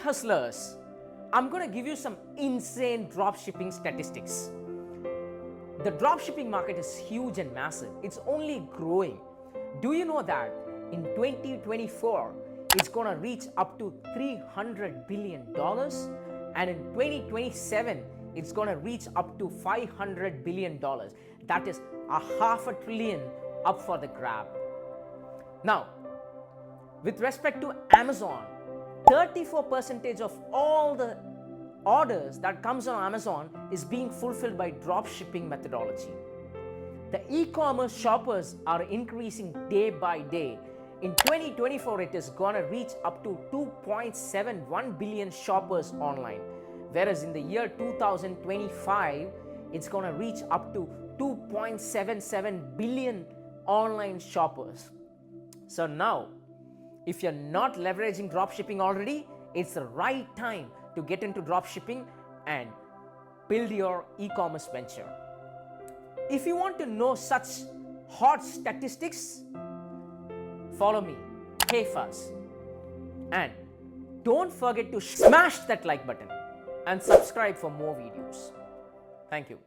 hustlers, I'm going to give you some insane dropshipping statistics. The dropshipping market is huge and massive. It's only growing. Do you know that in 2024, it's going to reach up to $300 billion, and in 2027, it's going to reach up to $500 billion. That is $500 billion up for the grab. Now, with respect to Amazon, 34% of all the orders that comes on Amazon is being fulfilled by dropshipping methodology. The e-commerce shoppers are increasing day by day. In 2024, it is going to reach up to 2.71 billion shoppers online, whereas in the year 2025, it's going to reach up to 2.77 billion online shoppers. So now, if you're not leveraging dropshipping already, it's the right time to get into dropshipping and build your e-commerce venture. If you want to know such hot statistics, follow me, Kefas. And don't forget to smash that like button and subscribe for more videos. Thank you.